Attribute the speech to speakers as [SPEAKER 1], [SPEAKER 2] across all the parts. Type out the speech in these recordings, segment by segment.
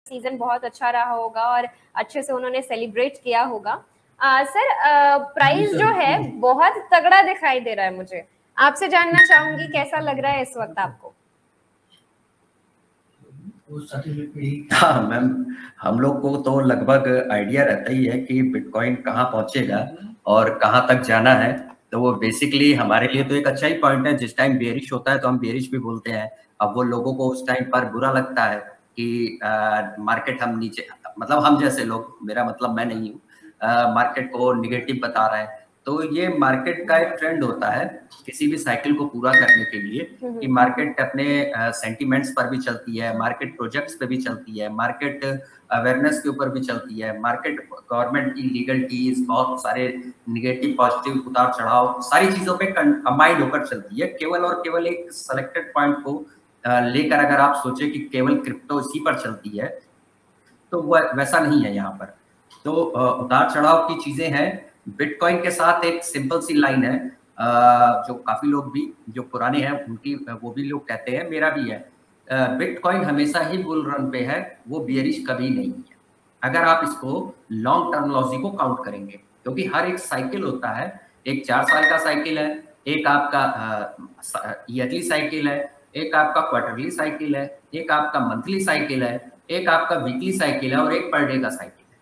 [SPEAKER 1] Season बहुत अच्छा रहा होगा और अच्छे से उन्होंने सेलिब्रेट किया होगा। सर प्राइस जो है बहुत तगड़ा दिखाई दे रहा है मुझे, आपसे जानना चाहूंगी कैसा लग रहा है इस वक्त आपको?
[SPEAKER 2] हाँ मैम, हम लोग को तो लगभग आइडिया रहता ही है कि बिटकॉइन कहाँ पहुंचेगा और कहाँ तक जाना है। तो वो बेसिकली हमारे लिए तो एक अच्छा ही पॉइंट है। जिस टाइम बेरिश होता है तो हम बेरिश भी बोलते हैं। अब वो लोगों को उस टाइम पर बुरा लगता है कि मार्केट हम नीचे, मतलब हम जैसे लोग, मेरा मतलब मैं नहीं हूँ, मार्केट को निगेटिव बता रहा है। तो ये मार्केट का एक ट्रेंड होता है किसी भी साइकिल को पूरा करने के लिए कि मार्केट अपने सेंटिमेंट्स पर भी चलती है, मार्केट प्रोजेक्ट्स पे भी चलती है, मार्केट अवेयरनेस के ऊपर भी चलती है, मार्केट गवर्नमेंट की लीगलिटीज, बहुत सारे निगेटिव पॉजिटिव उतार चढ़ाव, सारी चीजों पे कंबाइंड होकर चलती है। केवल और केवल एक सेलेक्टेड पॉइंट को लेकर अगर आप सोचे कि केवल क्रिप्टो इसी पर चलती है तो वैसा नहीं है यहाँ पर। तो उतार चढ़ाव की चीजें हैं। बिटकॉइन के साथ एक सिंपल सी लाइन है जो काफी लोग भी जो पुराने हैं उनकी वो भी लोग कहते हैं, मेरा भी है, बिटकॉइन हमेशा ही बुल रन पे है, वो बियरिश कभी नहीं है। अगर आप इसको लॉन्ग टर्मोलॉजी को काउंट करेंगे, क्योंकि हर एक साइकिल होता है, एक 4 साल का साइकिल है, एक आपका ईयरली साइकिल है, एक आपका क्वार्टरली साइकिल है, एक आपका मंथली साइकिल है, एक आपका वीकली साइकिल है और एक पर डे का साइकिल है।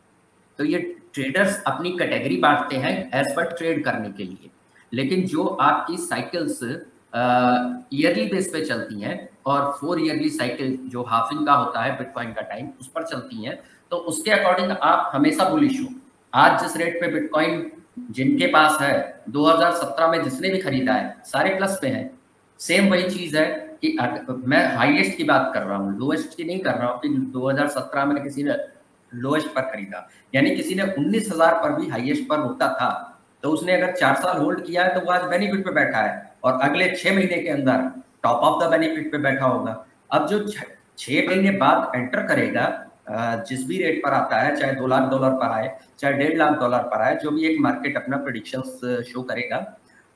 [SPEAKER 2] तो ये ट्रेडर्स अपनी कैटेगरी बांटते हैं एज पर ट्रेड करने के लिए। लेकिन जो आपकी साइकिल्स ईयरली बेस पे चलती हैं और 4 ईयरली साइकिल जो हाफिंग का होता है बिटकॉइन का टाइम, उस पर चलती हैं, तो उसके अकॉर्डिंग आप हमेशा बुलिश हो। आज जिस रेट पे बिटकॉइन जिनके पास है, 2017 में जिसने भी खरीदा है सारे प्लस पे हैं। सेम वही चीज है कि मैं हाईएस्ट की बात कर रहा हूँ, लोएस्ट की नहीं कर रहा हूँ कि 2017 में किसी ने लोएस्ट पर खरीदा, यानी किसी ने 19,000 पर भी हाईएस्ट पर होता था तो उसने अगर 4 साल होल्ड किया है तो वो आज बेनिफिट पे बैठा है और अगले 6 महीने के अंदर टॉप ऑफ द बेनिफिट पे बैठा होगा। अब जो 6 महीने बाद एंटर करेगा जिस भी रेट पर आता है, चाहे $2 लाख पर आए, चाहे $1.5 लाख पर आए, जो भी एक मार्केट अपना प्रेडिक्शंस शो करेगा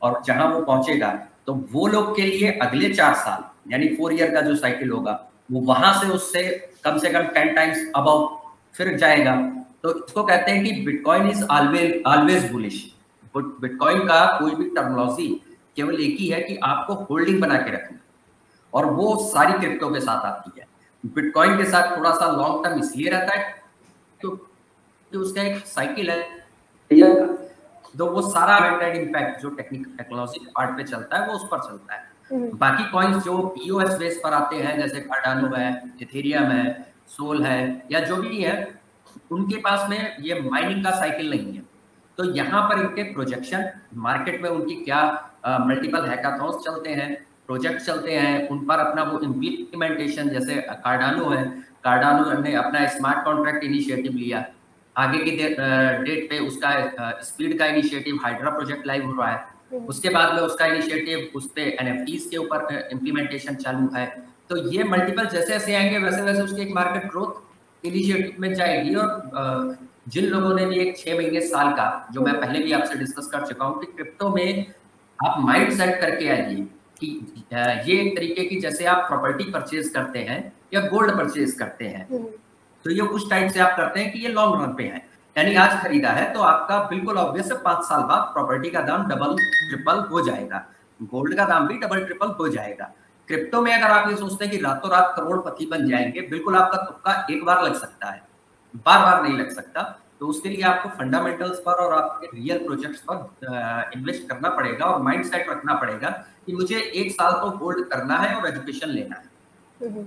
[SPEAKER 2] और जहां वो पहुंचेगा, तो वो लोग के लिए अगले 4 साल यानी 4 ईयर का जो साइकिल होगा वो वहां से उससे कम 10 टाइम्स अबव फिर जाएगा। तो इसको कहते हैं कि bitcoin is always bullish. Bitcoin का कोई भी टर्मिनोलॉजी केवल एक ही है कि आपको होल्डिंग बना के रखना, और वो सारी क्रिप्टो के साथ आती है। बिटकॉइन के साथ थोड़ा सा लॉन्ग टर्म इसलिए रहता है क्योंकि उसका एक साइकिल है, तो वो सारा इम्पैक्ट जो टेक्नोलॉजी पार्ट पे चलता है वो उस पर चलता है। बाकी कॉइन्स जो पीओएस बेस पर आते हैं जैसे कार्डानो है, इथेरियम है, सोल है, या जो भी है, उनके पास में ये माइनिंग का साइकिल नहीं है। तो यहाँ पर इनके प्रोजेक्शन मार्केट में उनकी क्या मल्टीपल हैकाथॉन्स चलते हैं, प्रोजेक्ट चलते हैं, उन पर अपना वो इम्प्लीमेंटेशन, जैसे कार्डानो है, कार्डानो ने अपना स्मार्ट कॉन्ट्रैक्ट इनिशिएटिव लिया, आगे की डेट पे उसका स्पीड का इनिशिएटिव हाइड्रा प्रोजेक्ट लाइव हो रहा है, उसके बाद में उसका इनिशिएटिव उस पे एनएफटीज के ऊपर इम्प्लीमेंटेशन चालू है। तो ये मल्टीपल जैसे जैसे आएंगे वैसे वैसे उसकी एक मार्केट ग्रोथ इनिशिएटिव में जाएगी। और जिन लोगों ने भी एक 6 महीने साल का, जो मैं पहले भी आपसे डिस्कस कर चुका हूँ कि क्रिप्टो में आप माइंड सेट करके आइए कि ये एक तरीके की जैसे आप प्रॉपर्टी परचेज करते हैं या गोल्ड परचेज करते हैं, तो ये उस टाइप से आप करते हैं कि ये लॉन्ग रन पे है, यानी आज खरीदा है तो आपका बिल्कुल ऑब्वियस है 5 साल बाद प्रॉपर्टी का दाम डबल ट्रिपल हो जाएगा, गोल्ड का दाम भी डबल ट्रिपल हो जाएगा। क्रिप्टो में अगर आप ये सोचते हैं कि रातों रात करोड़पति बन जाएंगे, बिल्कुल आपका तुक्का एक बार लग सकता है, बार बार नहीं लग सकता। तो उसके लिए आपको फंडामेंटल्स पर और आपके रियल प्रोजेक्ट्स पर इन्वेस्ट करना पड़ेगा और माइंड सेट रखना पड़ेगा कि मुझे 1 साल तो होल्ड करना है और एजुकेशन लेना है।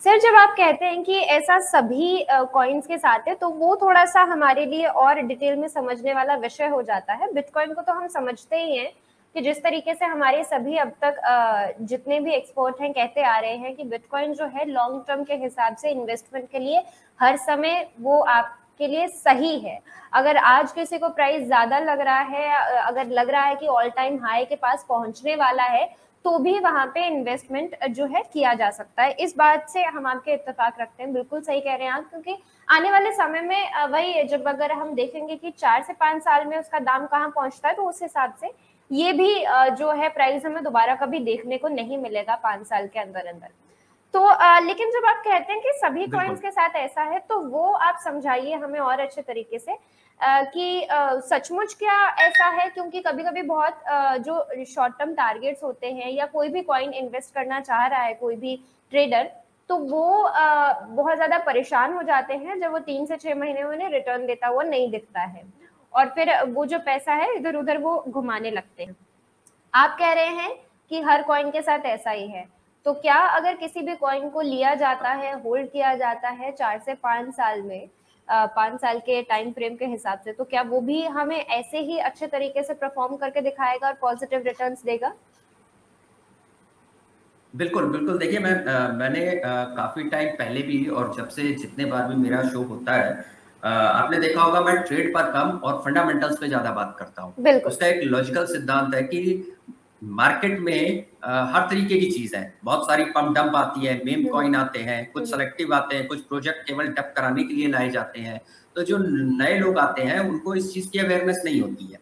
[SPEAKER 1] सर जब आप कहते हैं कि ऐसा सभी कॉइन्स के साथ है, तो वो थोड़ा सा हमारे लिए और डिटेल में समझने वाला विषय हो जाता है। बिटकॉइन को तो हम समझते ही हैं कि जिस तरीके से हमारे सभी अब तक जितने भी एक्सपर्ट हैं कहते आ रहे हैं कि बिटकॉइन जो है लॉन्ग टर्म के हिसाब से इन्वेस्टमेंट के लिए हर समय वो आपके लिए सही है। अगर आज किसी को प्राइस ज्यादा लग रहा है, अगर लग रहा है कि ऑल टाइम हाई के पास पहुंचने वाला है, तो भी वहां पे इन्वेस्टमेंट जो है किया जा सकता है। इस बात से हम आपके इत्तेफाक रखते हैं, बिल्कुल सही कह रहे हैं आप, क्योंकि आने वाले समय में वही जब अगर हम देखेंगे कि 4 से 5 साल में उसका दाम कहाँ पहुंचता है, तो उस हिसाब से ये भी जो है प्राइस हमें दोबारा कभी देखने को नहीं मिलेगा 5 साल के अंदर अंदर। तो लेकिन जब आप कहते हैं कि सभी कॉइन्स के साथ ऐसा है, तो वो आप समझाइए हमें और अच्छे तरीके से कि सचमुच क्या ऐसा है? क्योंकि कभी-कभी बहुत जो शॉर्ट टर्म टारगेट्स होते हैं या कोई भी कॉइन इन्वेस्ट करना चाह रहा है कोई भी ट्रेडर, तो वो बहुत ज़्यादा परेशान हो जाते हैं जब वो 3 से 6 महीने में उन्हें रिटर्न देता हुआ नहीं दिखता है, और फिर वो जो पैसा है इधर-उधर वो घुमाने लगते हैं। आप कह रहे हैं कि हर कॉइन के साथ ऐसा ही है, तो क्या अगर किसी भी कॉइन को लिया जाता है, होल्ड किया जाता है 4 से 5 साल में, 5 साल के टाइम फ्रेम के हिसाब से, तो क्या वो भी हमें ऐसे ही अच्छे तरीके से परफॉर्म करके दिखाएगा और पॉजिटिव रिटर्न्स देगा?
[SPEAKER 2] बिल्कुल, बिल्कुल। देखिए मैंने काफ़ी टाइम पहले भी और जब से जितने बार भी मेरा शो होता है, आपने देखा होगा मैं ट्रेड पर कम और फंडामेंटल्स पे ज़्यादा बात करता हूँ। उसका एक लॉजिकल सिद्धांत है कि मार्केट में हर तरीके की चीज़ है। बहुत सारी पम्प डंप आती है, मेम कॉइन आते हैं, कुछ सेलेक्टिव आते हैं, कुछ प्रोजेक्ट केवल डंप कराने के लिए लाए जाते हैं। तो जो नए लोग आते हैं उनको इस चीज़ की अवेयरनेस नहीं होती है।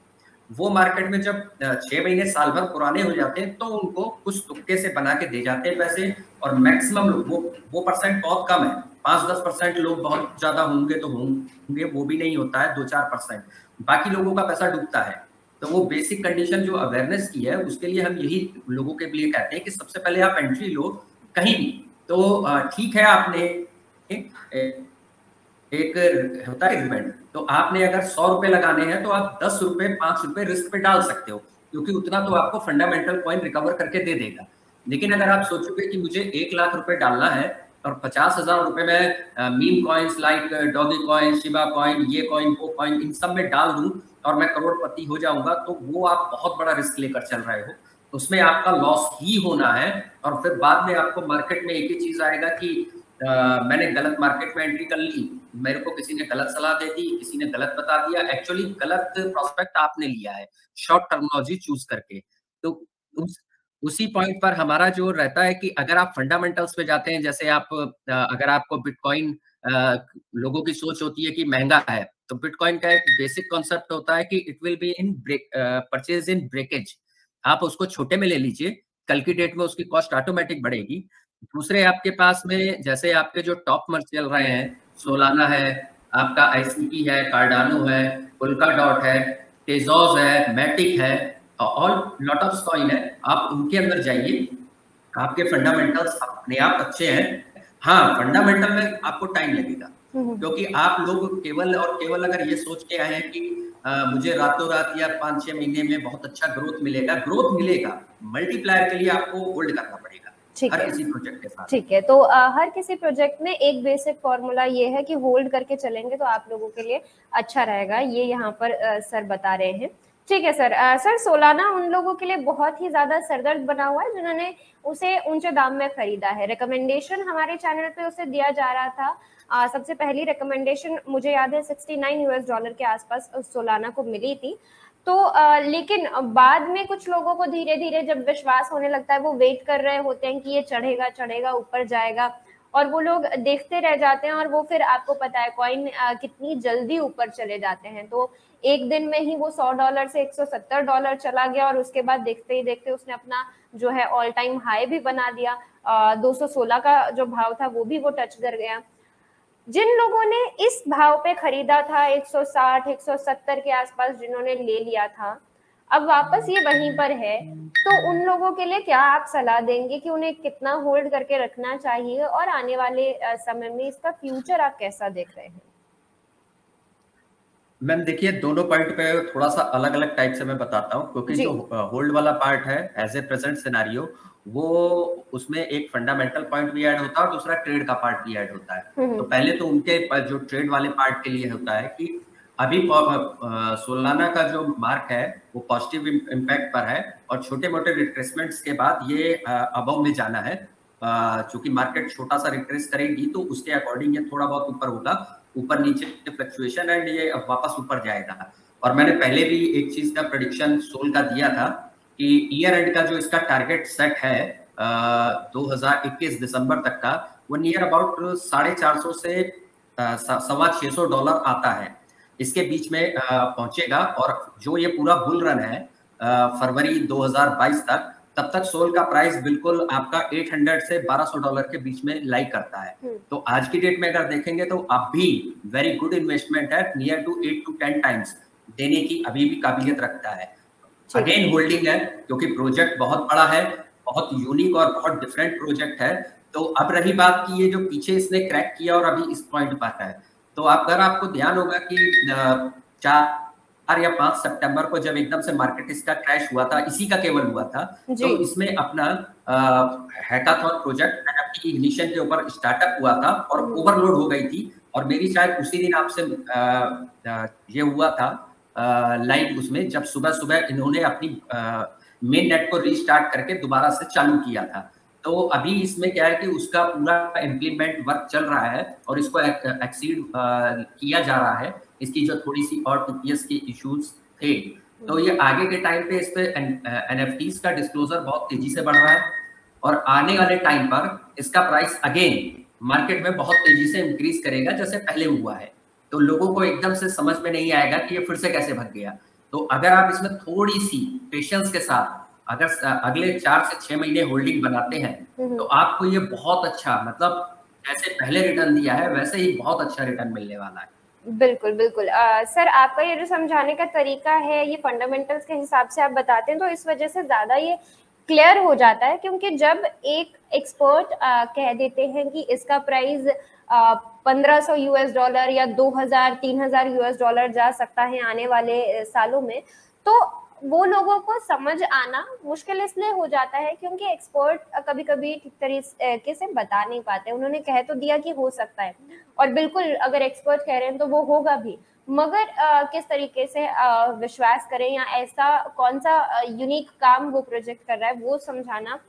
[SPEAKER 2] वो मार्केट में जब 6 महीने साल भर पुराने हो जाते हैं तो उनको कुछ तुक्के से बना के दे जाते हैं पैसे, और मैक्सिमम लोग वो परसेंट बहुत कम है। 5-10% लोग बहुत ज्यादा होंगे तो होंगे, वो भी नहीं होता है, 2-4%। बाकी लोगों का पैसा डूबता है। तो वो बेसिक कंडीशन जो अवेयरनेस की है उसके लिए हम यही लोगों के लिए कहते हैं कि सबसे पहले आप एंट्री लो कहीं भी। तो ठीक है, आपने एक होता है रिकमेंड, तो आपने अगर 100 रुपए लगाने हैं तो आप 10 रुपए 5 रुपए रिस्क पे डाल सकते हो, क्योंकि उतना तो आपको फंडामेंटल कॉइन रिकवर करके दे देगा। लेकिन अगर आप सोचोगे कि मुझे 1 लाख रुपए डालना है और 50,000 रुपए में meme coins like doggy coin, Shiba coin, ये कॉइन, वो कॉइन, इन सब में डाल दूं और मैं करोड़पति हो जाऊंगा, तो वो आप बहुत बड़ा रिस्क लेकर चल रहे हो। उसमें आपका लॉस ही होना है। और फिर बाद में आपको मार्केट में एक ही चीज आएगा कि मैंने गलत मार्केट में एंट्री कर ली, मेरे को किसी ने गलत सलाह दे दी, किसी ने गलत बता दिया, एक्चुअली गलत प्रोस्पेक्ट आपने लिया है शॉर्ट टर्मिनोलॉजी चूज करके। तो उसी पॉइंट पर हमारा जो रहता है कि अगर आप फंडामेंटल्स पे जाते हैं, जैसे आप अगर आपको बिटकॉइन, लोगों की सोच होती है कि महंगा है, तो बिटकॉइन का एक बेसिक कॉन्सेप्ट होता है कि it will be in purchase in breakage. आप उसको छोटे में ले लीजिए, कल की डेट में उसकी कॉस्ट ऑटोमेटिक बढ़ेगी। दूसरे आपके पास में जैसे आपके जो टॉप मर्ज चल रहे हैं, सोलाना है, आपका आईसीपी है, कार्डानो है, पोल्काडॉट है, टेजोस है, मैटिक है, ऑल लॉट ऑफ कॉइन है। आप उनके अंदर जाइए, आपके फंडामेंटल्स अपने आप अच्छे हैं। हाँ, फंडामेंटल में आपको टाइम लगेगा, क्योंकि आप लोग केवल और केवल अगर ये सोच के आए हैं कि मुझे रातों रात या 5-6 महीने में बहुत अच्छा ग्रोथ मिलेगा, ग्रोथ मिलेगा, मल्टीप्लायर के लिए आपको होल्ड करना पड़ेगा हर किसी प्रोजेक्ट के साथ।
[SPEAKER 1] ठीक है, तो हर किसी प्रोजेक्ट में एक बेसिक फॉर्मूला ये है कि होल्ड करके चलेंगे तो आप लोगों के लिए अच्छा रहेगा, ये यहाँ पर सर बता रहे हैं। ठीक है सर। सर सोलाना उन लोगों के लिए बहुत ही ज्यादा सरदर्द बना हुआ है जिन्होंने उसे ऊंचे दाम में खरीदा है। रिकमेंडेशन हमारे चैनल पे उसे दिया जा रहा था, सबसे पहली रिकमेंडेशन मुझे याद है $69 के आसपास सोलाना को मिली थी। तो लेकिन बाद में कुछ लोगों को धीरे धीरे जब विश्वास होने लगता है, वो वेट कर रहे होते हैं कि ये चढ़ेगा चढ़ेगा ऊपर जाएगा, और वो लोग देखते रह जाते हैं, और वो फिर आपको पता है कॉइन कितनी जल्दी ऊपर चले जाते हैं। तो एक दिन में ही वो $100 से $170 चला गया, और उसके बाद देखते ही देखते उसने अपना जो है ऑल टाइम हाई भी बना दिया। 216 का जो भाव था वो भी वो टच कर गया। जिन लोगों ने इस भाव पे खरीदा था 160 170 के आसपास जिन्होंने ले लिया था, अब वापस ये वहीं पर है, तो उन लोगों के लिए क्या आप सलाह देंगे कि उन्हें कितना होल्ड करके रखना चाहिए, और आने वाले समय में इसका फ्यूचर आप कैसा देख रहे हैं?
[SPEAKER 2] मैम देखिए, दोनों पॉइंट पे थोड़ा सा अलग अलग टाइप से मैं बताता हूँ, क्योंकि जो होल्ड वाला पार्ट है एज ए प्रेजेंट सिनेरियो, वो उसमें एक फंडामेंटल पॉइंट भी ऐड होता है और दूसरा ट्रेड का पार्ट भी ऐड होता है। तो पहले तो उनके जो ट्रेड वाले पार्ट के लिए होता है कि अभी सोलाना का जो मार्क है वो पॉजिटिव इम्पैक्ट पर है, और छोटे मोटे रिट्रेसमेंट्स के बाद ये अबव में जाना है। चूंकि मार्केट छोटा सा रिट्रेस करेगी तो उसके अकॉर्डिंग ये थोड़ा बहुत ऊपर होगा, ऊपर नीचे फ्लक्चुएशन, एंड ये अब वापस ऊपर जाएगा। और मैंने पहले भी एक चीज का प्रेडिक्शन सोल का दिया था कि ईयर एंड का जो इसका टारगेट सेट है 2021 दिसंबर तक का, वो नियर अबाउट $450 से $625 आता है, इसके बीच में पहुंचेगा। और जो ये पूरा बुल रन है फरवरी 2022 तक, तब तक सोल का प्राइस बिल्कुल आपका 800 से $1200 के बीच में लाई करता है। तो आज की डेट में अगर देखेंगे तो अब भी वेरी गुड इन्वेस्टमेंट है, नियर टू 8 to 10 टाइम्स देने की अभी भी काबिलियत रखता है। अगेन होल्डिंग है क्योंकि प्रोजेक्ट बहुत बड़ा है, बहुत यूनिक और बहुत डिफरेंट प्रोजेक्ट है। तो अब रही बात कि ये जो पीछे इसने क्रैक किया और अभी इस पॉइंट पर है, तो अगर आपको ध्यान होगा कि 4 या 5 सितंबर को जब एकदम से मार्केट इसका क्रैश हुआ था, इसी का केवल हुआ था, तो इसमें अपना हैकाथॉन प्रोजेक्ट एनएफटी इग्निशन के ऊपर स्टार्टअप हुआ था और ओवरलोड हो गई थी। और मेरी शायद उसी दिन आपसे ये हुआ था लाइव उसमें, जब सुबह सुबह इन्होंने अपनी मेन नेट को रीस्टार्ट करके दोबारा से चालू किया था। तो अभी इसमें क्या है कि उसका पूरा इम्प्लीमेंट वर्क चल रहा है और इसको एक्सीड किया जा रहा है। इसकी जो थोड़ी सी और टीपीएस के इश्यूज थे, तो ये आगे के टाइम पे इस पे एनएफटीज का डिस्क्लोजर बहुत तेजी से बढ़ रहा है और आने वाले टाइम पर इसका प्राइस अगेन मार्केट में बहुत तेजी से इंक्रीज करेगा जैसे पहले हुआ है। तो लोगों को एकदम से समझ में नहीं आएगा कि ये फिर से कैसे भाग गया। तो अगर आप इसमें थोड़ी सी पेशेंस के साथ अगर अगले 4 से 6 महीने होल्डिंग बनाते हैं तो आपको ये बहुत अच्छा, मतलब जैसे पहले रिटर्न दिया है वैसे ही बहुत अच्छा रिटर्न मिलने वाला है।
[SPEAKER 1] बिल्कुल बिल्कुल। सर आपका ये जो समझाने का तरीका है, ये फंडामेंटल्स के हिसाब से आप बताते हैं, तो इस वजह से ज्यादा ये क्लियर हो जाता है। क्योंकि जब एक एक्सपर्ट कह देते हैं कि इसका प्राइस $1500 या 2000-3000 US जा सकता है आने वाले सालों में, तो वो लोगों को समझ आना मुश्किल इसलिए हो जाता है क्योंकि एक्सपर्ट कभी कभी ठीक तरीके से बता नहीं पाते। उन्होंने कह तो दिया कि हो सकता है, और बिल्कुल अगर एक्सपर्ट कह रहे हैं तो वो होगा भी, मगर किस तरीके से विश्वास करें या ऐसा कौन सा यूनिक काम वो प्रोजेक्ट कर रहा है वो समझाना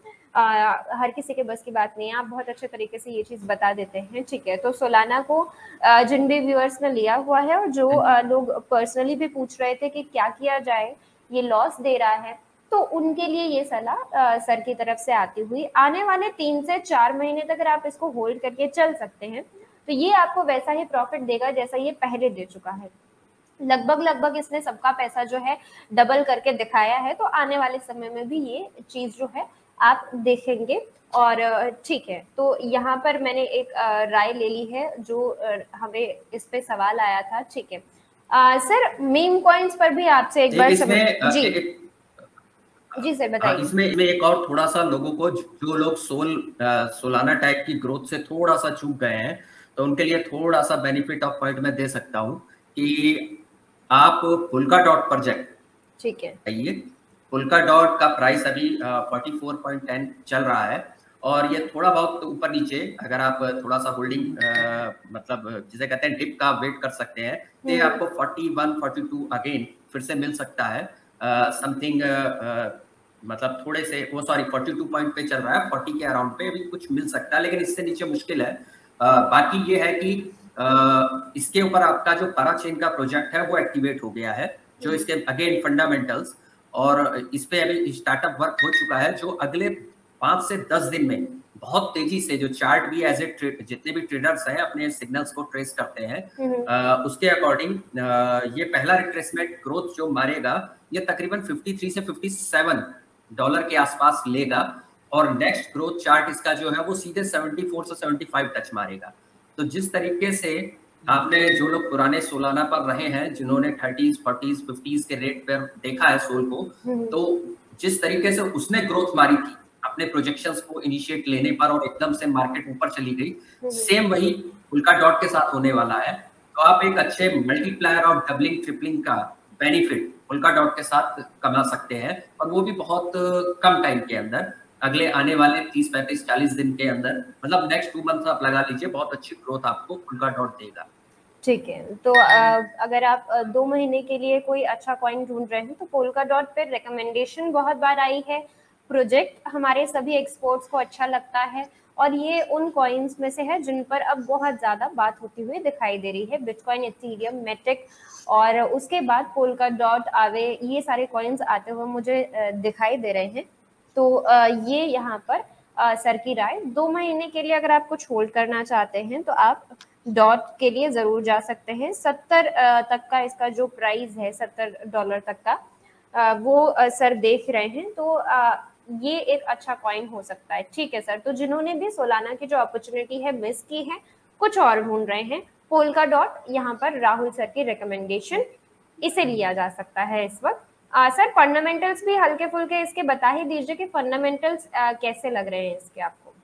[SPEAKER 1] हर किसी के बस की बात नहीं है। आप बहुत अच्छे तरीके से ये चीज बता देते हैं। ठीक है, तो सोलाना को जिन भी व्यूअर्स ने लिया हुआ है और जो लोग पर्सनली भी पूछ रहे थे कि क्या किया जाए, ये लॉस दे रहा है, तो उनके लिए ये सलाह सर की तरफ से आती हुई, आने वाले 3 से 4 महीने तक अगर आप इसको होल्ड करके चल सकते हैं तो ये आपको वैसा ही प्रॉफिट देगा जैसा ये पहले दे चुका है। लगभग इसने सबका पैसा जो है डबल करके दिखाया है, तो आने वाले समय में भी ये चीज जो है आप देखेंगे। और ठीक है, तो यहाँ पर मैंने एक राय ले ली है जो हमें इस पे सवाल आया था। ठीक है सर, मीम कॉइन्स पर भी आपसे एक बार जी सर बताइए।
[SPEAKER 2] इसमें एक और थोड़ा सा लोगों को, जो लोग सोलाना टाइप की ग्रोथ से थोड़ा सा चूक गए हैं, तो उनके लिए थोड़ा सा बेनिफिट ऑफ पॉइंट में दे सकता हूं कि आप पोल्काडॉट प्रोजेक्ट, ठीक है, पोल्काडॉट का प्राइस अभी 44.10 चल रहा है और ये थोड़ा बहुत ऊपर नीचे, अगर आप थोड़ा सा होल्डिंग मतलब जिसे कहते हैं डिप का वेट कर सकते हैं, तो ये आपको 41-42 अगेन फिर से मिल सकता है। समथिंग मतलब थोड़े से वो 42 पॉइंट पे चल रहा है, 40 के अराउंड पे अभी कुछ मिल सकता है, लेकिन इससे नीचे मुश्किल है। बाकी ये है कि इसके ऊपर आपका जो पैराचेन का प्रोजेक्ट है वो एक्टिवेट हो गया है, जो इसके अगेन फंडामेंटल्स और इस पे अभी स्टार्टअप वर्क हो चुका है, जो अगले 5 से 10 दिन में बहुत तेजी से, जो चार्ट भी एज ए जितने भी ट्रेडर्स हैं अपने सिग्नल्स को ट्रेस करते हैं, उसके अकॉर्डिंग ये पहला रिट्रेसमेंट ग्रोथ जो मारेगा ये तकरीबन 53 से $57 के आसपास लेगा और नेक्स्ट ग्रोथ चार्ट इसका जो है वो सीधे 74 से 75 टच मारेगा। तो जिस तरीके से आपने, जो लोग पुराने सोलाना पर रहे हैं, जिन्होंने 30s, 40s, 50s के रेट पर देखा है सोल को, तो जिस तरीके से उसने ग्रोथ मारी थी अपने प्रोजेक्शंस को इनिशिएट लेने पर और एकदम से मार्केट ऊपर चली गई, सेम वही पोल्काडॉट के साथ होने वाला है। तो आप एक अच्छे मल्टीप्लायर और डबलिंग ट्रिपलिंग का बेनिफिट पोल्काडॉट के साथ कमा सकते हैं, और वो भी बहुत कम टाइम के अंदर, अगले आने वाले 30, 35, 40 दिन के अंदर, मतलब नेक्स्ट 2 मंथ आप लगा लीजिए, बहुत अच्छी ग्रोथ आपको पोल्काडॉट देगा।
[SPEAKER 1] ठीक है, तो अगर आप 2 महीने के लिए कोई अच्छा कॉइन ढूंढ रहे हैं तो पोल्काडॉट पे रिकमेंडेशन बहुत बार आई है, प्रोजेक्ट हमारे सभी एक्सपर्ट्स को अच्छा लगता है, और ये उन कॉइन्स में से है जिन पर अब बहुत ज्यादा बात होती हुई दिखाई दे रही है। बिटकॉइन, इथेरियम, मेटिक और उसके बाद पोल्काडॉट, आवे, ये सारे कॉइन्स आते हुए मुझे दिखाई दे रहे हैं। तो ये यहाँ पर सर की राय, 2 महीने के लिए अगर आप कुछ होल्ड करना चाहते हैं तो आप डॉट के लिए जरूर जा सकते हैं। 70 तक का इसका जो प्राइस है, $70 तक का, वो सर देख रहे हैं। तो ये एक अच्छा कॉइन हो सकता है। ठीक है सर, तो जिन्होंने भी सोलाना की जो अपॉर्चुनिटी है मिस की है, कुछ और ढूंढ रहे हैं, पोल्का डॉट, यहाँ पर राहुल सर की रिकमेंडेशन, इसे लिया जा सकता है इस वक्त। सर फंडामेंटल्स भी हल्के फुल्के इसके बता ही दीजिए कि फंडामेंटल्स कैसे लग रहे हैं इसके आपको।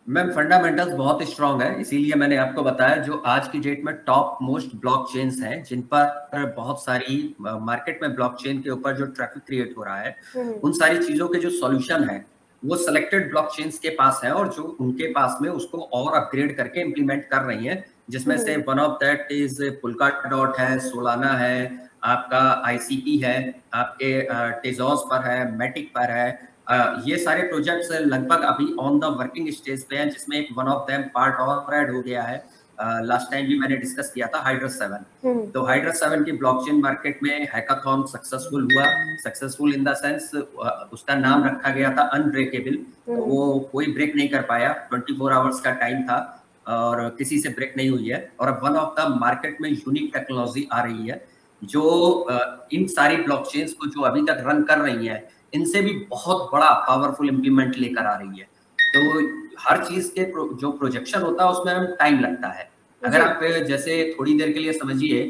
[SPEAKER 2] मैम फंडामेंटल्स बहुत स्ट्रांग है, इसीलिए मैंने आपको बताया जो आज की डेट में टॉप मोस्ट ब्लॉकचेन्स हैं जिन पर बहुत सारी मार्केट में ब्लॉकचेन के ऊपर जो ट्रैफिक क्रिएट हो रहा है, उन सारी चीजों के जो सॉल्यूशन है वो सिलेक्टेड ब्लॉकचेन्स के पास है और जो उनके पास में उसको और अपग्रेड करके इम्प्लीमेंट कर रही है, जिसमें से one of that is polka dot है, सोलाना है, आपका आईसीपी है, आपके टेजोस पर है, मैटिक पर है। ये सारे प्रोजेक्ट्स लगभग अभी ऑन द वर्किंग स्टेज पे हैं, जिसमें एक वन ऑफ देम पार्ट और ऐड हो गया है। लास्ट टाइम भी मैंने डिस्कस किया था हाइड्रस 7। तो हाइड्रस 7 की ब्लॉकचेन मार्केट में हैकाथॉन सक्सेसफुल हुआ, सक्सेसफुल इन द सेंस उसका नाम रखा गया था अनब्रेकेबल। तो वो कोई ब्रेक नहीं कर पाया, 24 आवर्स का टाइम था और किसी से ब्रेक नहीं हुई है। और अब वन ऑफ द मार्केट में यूनिक टेक्नोलॉजी आ रही है जो इन सारी ब्लॉकचेन्स को जो अभी तक रन कर रही है इनसे भी बहुत बड़ा पावरफुल इम्प्लीमेंट लेकर आ रही है। तो हर चीज के जो प्रोजेक्शन होता है उसमें टाइम लगता है। अगर आप जैसे थोड़ी देर के लिए समझिए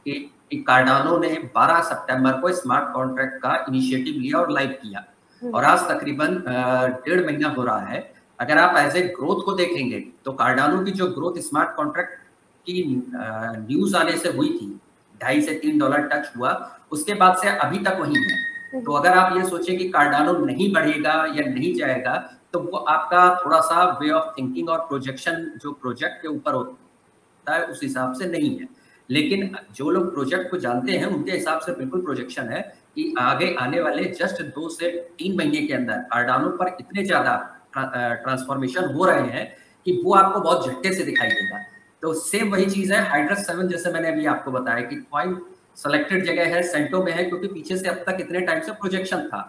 [SPEAKER 2] कि कार्डानो ने 12 सितंबर को स्मार्ट कॉन्ट्रैक्ट का इनिशिएटिव लिया और लाइव किया और आज तकरीबन 1.5 महीना हो रहा है। अगर आप एज ए ग्रोथ को देखेंगे तो कार्डानो की जो ग्रोथ स्मार्ट कॉन्ट्रैक्ट की न्यूज आने से हुई थी, $2.5 से $3 टच हुआ, उसके बाद से अभी तक वही है। तो अगर आप ये सोचें कि कार्डानो नहीं बढ़ेगा या नहीं जाएगा तो वो आपका थोड़ा सा वे ऑफ थिंकिंग और प्रोजेक्शन जो प्रोजेक्ट के ऊपर होता है उस हिसाब से नहीं है। लेकिन जो लोग प्रोजेक्ट को जानते हैं उनके हिसाब से बिल्कुल प्रोजेक्शन है कि आगे आने वाले जस्ट 2 से 3 महीने के अंदर कार्डानो पर इतने ज्यादा ट्रांसफॉर्मेशन हो रहे हैं कि वो आपको बहुत झटके से दिखाई देगा। तो सेम वही चीज है हाइड्रस 7, जैसे मैंने अभी आपको बताया कि कॉइन सेलेक्टेड जगह है, सेंटो में है, क्योंकि पीछे से अब तक इतने टाइम से प्रोजेक्शन था।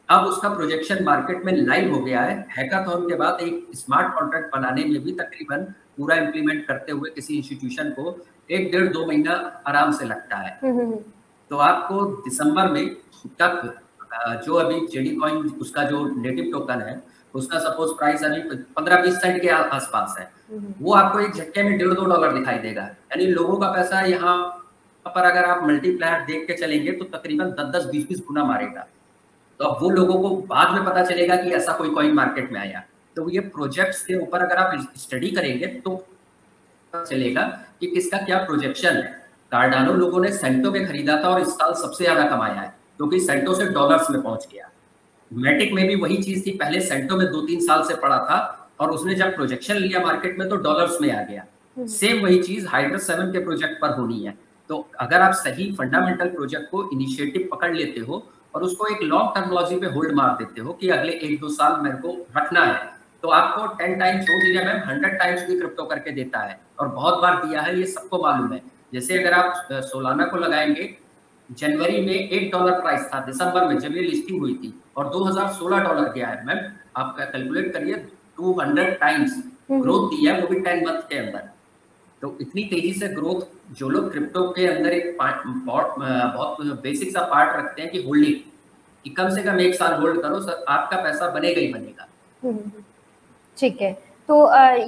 [SPEAKER 2] अब उसका प्रोजेक्शन मार्केट में लाइव हो गया है। हैकाथॉन के बाद एक स्मार्ट कॉन्ट्रैक्ट बनाने में भी तकरीबन पूरा इंप्लीमेंट करते हुए किसी इंस्टीट्यूशन को 1-1.5-2 महीना आराम से लगता है। तो आपको दिसंबर में तक जो अभी जेडी कॉइन उसका जो नेटिव टोकन है उसका सपोज प्राइस अभी 15-20 सेंट के आसपास है, वो आपको एक झटके में $1.5-2 दिखाई देगा। यानी लोगों का पैसा यहाँ पर अगर आप मल्टीप्लायर देख के चलेंगे तो तकरीबन 10-10, 20-20 गुना मारेगा। तो अब वो लोगों को बाद में पता चलेगा कि ऐसा कोई कॉइन मार्केट में आया। तो ये प्रोजेक्ट्स के ऊपर अगर आप स्टडी करेंगे तो पता चलेगा कि किसका क्या प्रोजेक्शन है। कार्डानो लोगों ने सेंटो में खरीदा था और इस साल सबसे ज्यादा कमाया है क्योंकि सेंटो से डॉलर्स में पहुंच गया। मैटिक में भी वही चीज थी, पहले सेंटो में 2-3 साल से पड़ा था और उसने जब प्रोजेक्शन लिया मार्केट में तो डॉलर्स में आ गया। सेम वही चीज हाइड्रस 7 के प्रोजेक्ट पर होनी है। तो अगर आप सही फंडामेंटल प्रोजेक्ट को इनिशिएटिव पकड़ लेते हो और उसको एक लॉन्ग टर्मोलॉजी पे होल्ड मार देते हो कि अगले 1-2 साल मेरे को रखना है, तो आपको 10 टाइम्स छोड़ दीजिए मैम 100 टाइम्स भी क्रिप्टो करके देता है और बहुत बार दिया है, ये सबको मालूम है। जैसे अगर आप सोलाना को लगाएंगे, जनवरी में $1 प्राइस था, दिसंबर में जब ये लिस्टिंग हुई थी और $2016 गया है। मैम आप कैलकुलेट करिए 200 टाइम्स ग्रोथ दी है, वो भी 10 मंथ के अंदर। तो इतनी तेजी से ग्रोथ, जो लोग क्रिप्टो के अंदर एक बहुत बेसिक सा पार्ट रखते हैं कि होल्डिंग, कि कम से कम 1 साल होल्ड करो सर, आपका पैसा बनेगा ही बनेगा।
[SPEAKER 1] ठीक है, तो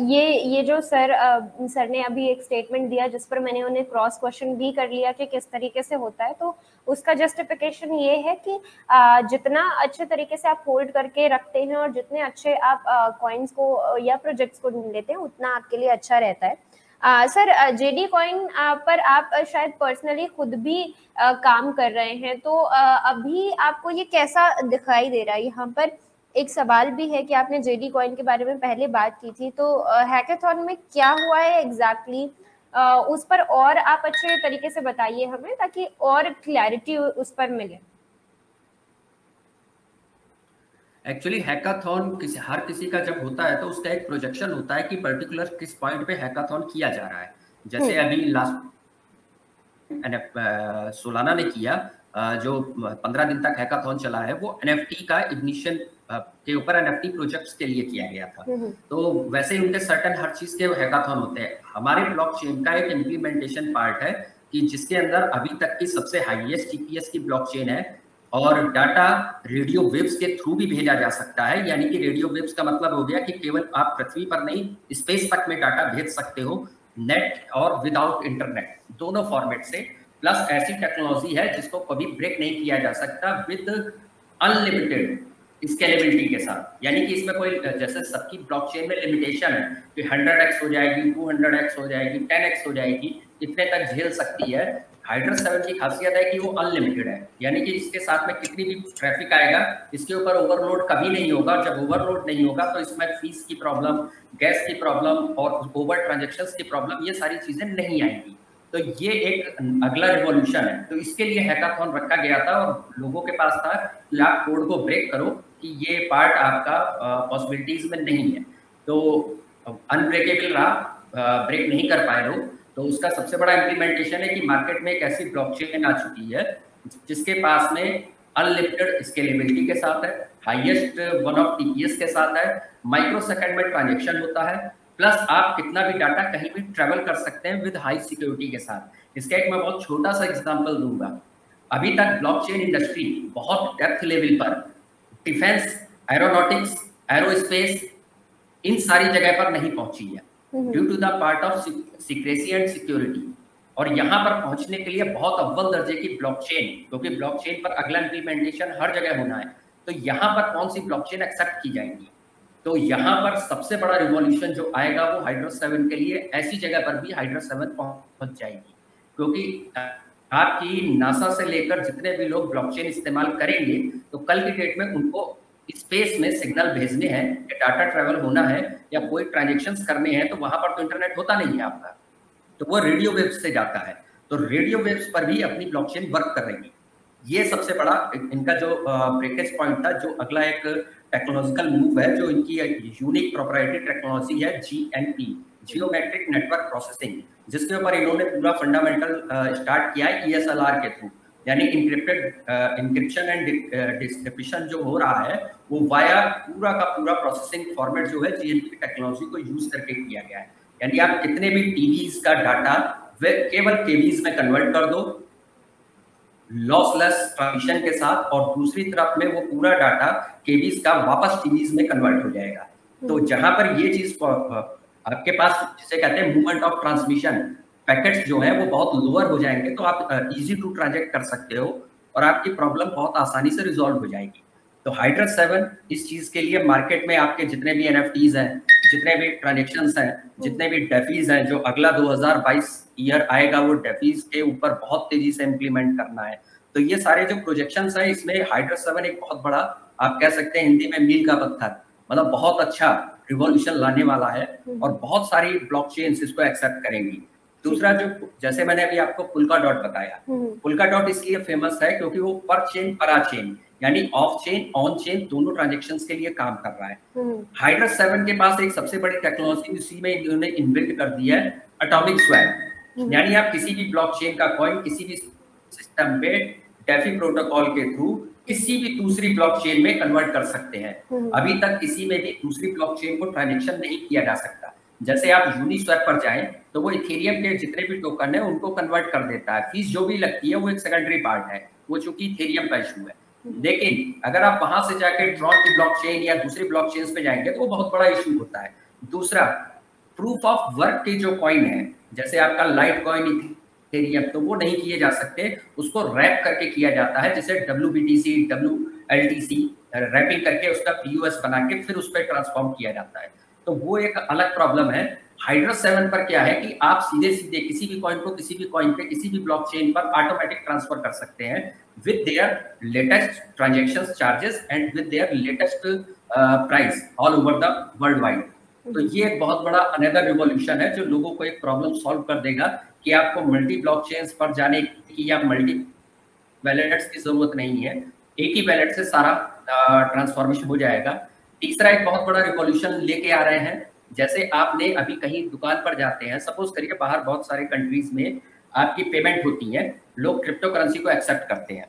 [SPEAKER 1] ये जो सर ने अभी एक स्टेटमेंट दिया जिस पर मैंने उन्हें क्रॉस क्वेश्चन भी कर लिया कि किस तरीके से होता है, तो उसका जस्टिफिकेशन ये है कि जितना अच्छे तरीके से आप होल्ड करके रखते हैं और जितने अच्छे आप कॉइन्स को या प्रोजेक्ट्स को लेते हैं उतना आपके लिए अच्छा रहता है। सर जेडी कॉइन पर आप शायद पर्सनली खुद भी काम कर रहे हैं, तो अभी आपको ये कैसा दिखाई दे रहा है? यहाँ पर एक सवाल भी है कि आपने जेडी कॉइन के बारे में पहले बात की थी, तो हैकाथॉन में क्या हुआ है एग्जैक्टली, उस पर और आप अच्छे तरीके से बताइए हमें ताकि और क्लैरिटी उस पर मिले।
[SPEAKER 2] एक्चुअली हैकाथॉन हर किसी का जब होता है तो उसका एक प्रोजेक्शन होता है कि पर्टिकुलर किस पॉइंट पे हैकाथॉन किया जा रहा है। जैसे अभी लास्ट सोलाना ने किया, जो 15 दिन तक हैकाथॉन चला है, वो एनएफटी का इग्निशन के ऊपर एनएफटी प्रोजेक्ट्स के लिए किया गया था। तो वैसे ही उनके सर्टेन हर चीज के हैकाथॉन होते हैं। हमारे ब्लॉकचेन का एक इम्प्लीमेंटेशन पार्ट है कि जिसके अंदर अभी तक की सबसे हाईएस्ट टीपीएस की ब्लॉकचेन है और डाटा रेडियो वेव्स के थ्रू भी भेजा जा सकता है, यानी कि रेडियो वेव्स का मतलब हो गया कि केवल आप पृथ्वी पर नहीं स्पेस तक में डाटा भेज सकते हो, नेट और विदाउट इंटरनेट दोनों फॉर्मेट से। प्लस ऐसी टेक्नोलॉजी है जिसको कभी ब्रेक नहीं किया जा सकता विद अनलिमिटेड स्केलेबिलिटी के साथ, यानी कि इसमें कोई जैसे सबकी ब्लॉकचेन में लिमिटेशन है कि 100x हो जाएगी, 200x हो जाएगी, 10x हो जाएगी, इतने तक झेल सकती है। हाइड्रा 7 की खासियत है कि वो अनलिमिटेड है, यानी कि इसके साथ में कितनी भी ट्रैफिक आएगा इसके ऊपर ओवरलोड कभी नहीं होगा। जब ओवरलोड नहीं होगा तो इसमें फीस की प्रॉब्लम, गैस की प्रॉब्लम और ओवर ट्रांजेक्शंस की प्रॉब्लम, ये सारी चीजें नहीं आएंगी। तो ये एक अगला रिवॉल्यूशन है। तो इसके लिए हैकाथॉन रखा गया था और लोगों के पास था कि आप कोड को ब्रेक करो कि ये पार्ट आपका पॉसिबिलिटीज में नहीं है। तो अनब्रेकेबल रहा, ब्रेक नहीं कर पाए लोग। तो उसका सबसे बड़ा इम्प्लीमेंटेशन है कि मार्केट में एक ऐसी ब्लॉकचेन आ चुकी है जिसके पास में अनलिमिटेड स्केलेबिलिटी के साथ है, हाईएस्ट 1 ऑफ TPS के साथ है, माइक्रो सेकंड में ट्रांजेक्शन होता है, प्लस आप कितना भी डाटा कहीं भी ट्रेवल कर सकते हैं विद हाई सिक्योरिटी के साथ। इसका एक मैं बहुत छोटा सा एग्जांपल दूंगा। अभी तक ब्लॉकचेन इंडस्ट्री बहुत डेप्थ लेवल पर डिफेंस, एरोनॉटिक्स, एरोस्पेस, इन सारी जगह पर नहीं पहुंची है due to the part of secrecy and security. और यहाँ पर पहुंचने के लिए बहुत अव्वल दर्जे की ब्लॉकचेन, क्योंकि ब्लॉकचेन पर अगला इम्प्लीमेंटेशन हर जगह होना है, तो यहाँ पर कौन सी ब्लॉकचेन एक्सेप्ट की जाएंगी। तो यहाँ पर सबसे बड़ा रिवॉल्यूशन जो आएगा वो हाइड्रा 7 के लिए ऐसी जगह पर भी हाइड्रा 7 पहुंच जाएगी, क्योंकि आपकी नासा से लेकर जितने भी लोग ब्लॉकचेन इस्तेमाल करेंगे तो कल की डेट में उनको स्पेस में सिग्नल भेजने हैं, डाटा ट्रैवल होना है या कोई ट्रांजेक्शंस करने हैं, तो वहां पर तो इंटरनेट होता नहीं है आपका, तो वो रेडियो वेव्स से जाता है। तो रेडियो वेव्स पर भी अपनी ब्लॉकचेन वर्क कर रही है। ये सबसे बड़ा इनका जो ब्रेकेज पॉइंट था। जो अगला एक टेक्नोलॉजिकल मूव है जो इनकी यूनिक प्रोप्राइटरी टेक्नोलॉजी है, GNP, जियोमेट्रिक नेटवर्क प्रोसेसिंग, जिसके ऊपर इन्होंने पूरा फंडामेंटल स्टार्ट किया है ESLR के थ्रू, यानी इंक्रिप्शन एंड डिक्रिप्शन जो हो रहा है वो वाया पूरा का पूरा प्रोसेसिंग फॉर्मेट जो है GNP टेक्नोलॉजी को यूज करके किया गया है। यानी आप कितने भी टीवीज का डाटा वे केवल केवीज में कन्वर्ट कर दो लॉसलेस ट्रांजिशन के साथ, और दूसरी तरफ में वो पूरा डाटा केवीज का वापस टीवीज में कन्वर्ट हो जाएगा। तो जहां पर ये चीज आपके पास जिसे कहते हैं मूवमेंट ऑफ ट्रांसमिशन, पैकेट्स जो है वो बहुत लोअर हो जाएंगे, तो आप इजी टू ट्रांजेक्ट कर सकते हो और आपकी प्रॉब्लम बहुत आसानी से रिजॉल्व हो जाएगी। तो हाइड्रा 7 इस चीज के लिए मार्केट में आपके जितने भी NFTs हैं, जितने भी ट्रांजेक्शंस हैं, जितने भी डेफीज हैं, जो अगला 2022 ईयर आएगा वो डेफीज के ऊपर बहुत तेजी से इम्प्लीमेंट करना है। तो ये सारे जो प्रोजेक्शंस हैं इसमें हाइड्रा 7 एक बहुत बड़ा, आप कह सकते हैं हिंदी में मील का पत्थर, मतलब बहुत अच्छा रिवॉल्यूशन लाने वाला है और बहुत सारी ब्लॉकचेन्स इसको एक्सेप्ट करेंगी। दूसरा जो, जैसे मैंने अभी आपको पुल्का डॉट बताया, पुल्का डॉट इसलिए फेमस है क्योंकि वो पर चेन परा चेन यानी ऑफ चेन ऑन चेन दोनों ट्रांजेक्शंस के लिए काम कर रहा है। हाइड्रा 7 के पास एक सबसे बड़ी टेक्नोलॉजी इसी में इन्होंने इन्बिल्ट कर दी है, एटॉमिक स्वैप, यानी आप किसी भी ब्लॉकचेन का कॉइन किसी भी सिस्टम पे डेफी प्रोटोकॉल के थ्रू किसी भी दूसरी ब्लॉकचेन में कन्वर्ट कर सकते हैं। अभी तक किसी में भी दूसरी ब्लॉकचेन को ट्रांजेक्शन नहीं किया जा सकता। जैसे आप यूनिस्वैप पर जाएं तो वो इथेरियम के जितने भी टोकन है उनको कन्वर्ट कर देता है, फीस जो भी लगती है वो एक सेकेंडरी पार्ट है, वो चूंकि इथेरियम का इशू है। लेकिन अगर आप वहां से जाकर ट्रॉन की ब्लॉकचेन या दूसरी ब्लॉकचेन्स पे जाएंगे तो वो बहुत बड़ा इशू होता है। दूसरा, प्रूफ ऑफ वर्क के जो कॉइन है, जैसे आपका लाइट कॉइन इथेरियम, तो वो नहीं किए जा सकते, उसको रैप करके किया जाता है, जैसे WBTC, WLTC रैपिंग करके उसका POS बना के फिर उस पर ट्रांसफॉर्म किया जाता है। तो वो एक अलग प्रॉब्लम है। हाइड्रा 7 पर क्या है कि आप सीधे सीधे किसी भी कॉइन को किसी भी कॉइन पे किसी भी ब्लॉकचेन पर ऑटोमेटिक ट्रांसफर कर सकते हैं with their latest transactions charges and with their latest price all over the worldwide। तो ये एक बहुत बड़ा अनदर रिवॉल्यूशन है जो लोगों को एक प्रॉब्लम सॉल्व कर देगा कि आपको मल्टी ब्लॉकचेन्स पर जाने की या मल्टी वैलेट्स की जरूरत नहीं है, एक ही वैलेट से सारा ट्रांसफॉर्मेशन हो जाएगा। तीसरा एक बहुत बड़ा रिवॉल्यूशन लेके आ रहे हैं, जैसे आपने अभी कहीं दुकान पर जाते हैं, सपोज करिए बाहर बहुत सारे कंट्रीज में आपकी पेमेंट होती है, लोग क्रिप्टो करेंसी को एक्सेप्ट करते हैं।